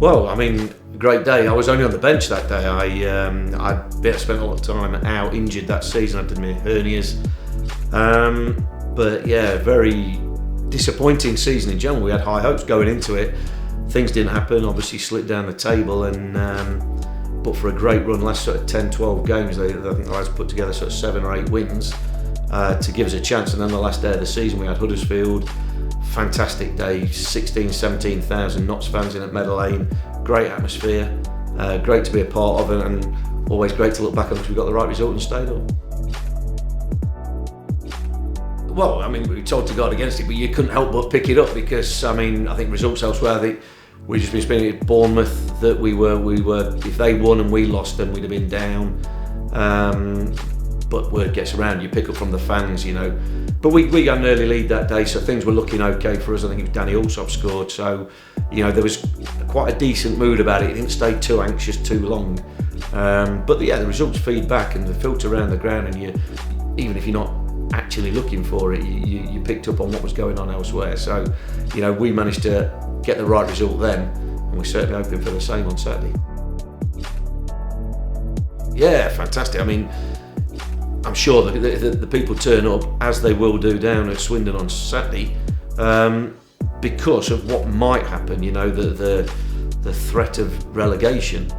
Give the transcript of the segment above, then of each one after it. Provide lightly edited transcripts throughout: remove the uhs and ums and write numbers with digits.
Well, I mean, great day. I was only on the bench that day. I spent a lot of time out injured that season. I did my hernias. But yeah, very disappointing season in general. We had high hopes going into it. Things didn't happen, obviously slipped down the table, and but for a great run, last sort of 10, 12 games, I think the lads put together sort of 7 or 8 wins to give us a chance. And then the last day of the season, we had Huddersfield. Fantastic day, 17,000 Notts fans in at Meadow Lane. Great atmosphere, great to be a part of it, and always great to look back on because we got the right result and stayed up. Well, I mean, we talked to God against it, but you couldn't help but pick it up because, I mean, I think results elsewhere, I think we've just been spinning at Bournemouth that we were, if they won and we lost, then we'd have been down. But word gets around, you pick up from the fans, you know. But we got an early lead that day, so things were looking okay for us. I think it was Danny Allsop scored, so, you know, there was quite a decent mood about it. It didn't stay too anxious too long. But yeah, the results feed back and they filter around the ground, and you, even if you're not actually looking for it, you picked up on what was going on elsewhere. So, you know, we managed to get the right result then, and we're certainly hoping for the same on Saturday. Yeah, fantastic. I mean, I'm sure that the people turn up, as they will do down at Swindon on Saturday, because of what might happen, you know, the threat of relegation.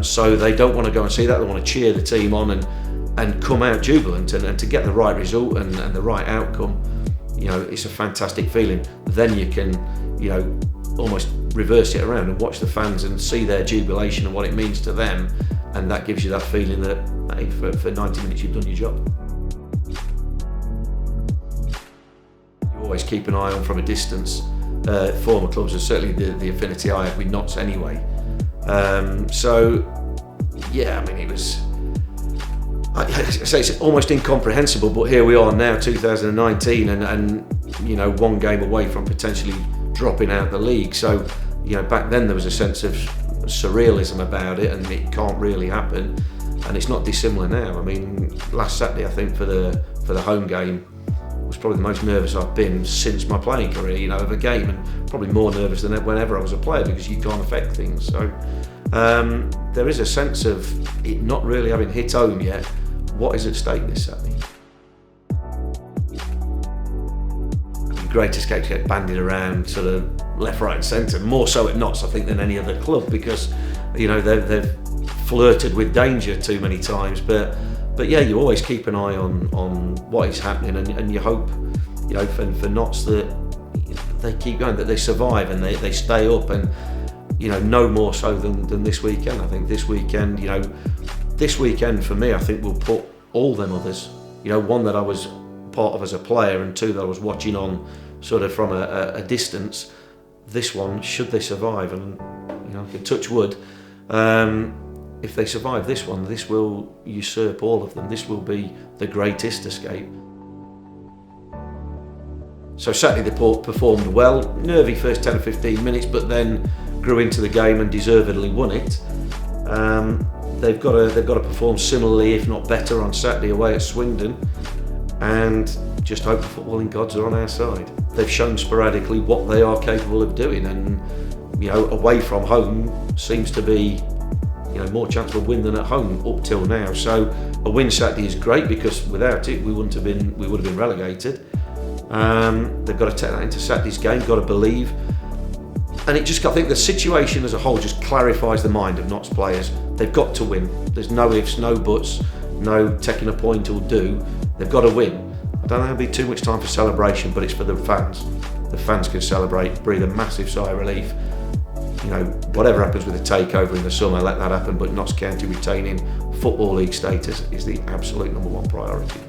So they don't want to go and see that, they want to cheer the team on and come out jubilant, and to get the right result and the right outcome, you know, it's a fantastic feeling. Then you can, you know, almost reverse it around and watch the fans and see their jubilation and what it means to them, and that gives you that feeling that, hey, for 90 minutes you've done your job. You always keep an eye on from a distance former clubs, and certainly the affinity I had with Notts anyway. So yeah, I mean, it was, I say it's almost incomprehensible, but here we are now, 2019, and you know, one game away from potentially dropping out the league. So, you know, back then there was a sense of surrealism about it, and it can't really happen, and it's not dissimilar now. I mean, last Saturday, I think for the home game was probably the most nervous I've been since my playing career, you know, of a game, and probably more nervous than whenever I was a player, because you can't affect things. So there is a sense of it not really having hit home yet. What is at stake this Saturday? Great escape to get bandied around sort of left, right and centre, more so at Notts I think than any other club, because, you know, they've flirted with danger too many times, but yeah, you always keep an eye on what is happening, and you hope, you know, for Notts that they keep going, that they survive and they stay up, and, you know, no more so than this weekend. I think this weekend, you know, this weekend for me, I think will put all them others, you know, one that I was part of as a player, and two that I was watching on sort of from a distance. This one, should they survive, and, you know, I can touch wood, if they survive this one, this will usurp all of them. This will be the greatest escape. So Saturday they performed well, nervy first 10 or 15 minutes, but then grew into the game and deservedly won it. They've got to perform similarly, if not better, on Saturday away at Swindon, and just hope the footballing gods are on our side. They've shown sporadically what they are capable of doing, and, you know, away from home seems to be, you know, more chance of a win than at home up till now. So a win Saturday is great, because without it we would have been relegated. They've got to take that into Saturday's game, got to believe. And I think the situation as a whole just clarifies the mind of Notts players. They've got to win. There's no ifs, no buts, no taking a point will do. They've got to win. I don't think there'll be too much time for celebration, but it's for the fans. The fans can celebrate, breathe a massive sigh of relief. You know, whatever happens with the takeover in the summer, let that happen, but Notts County retaining Football League status is the absolute #1 priority.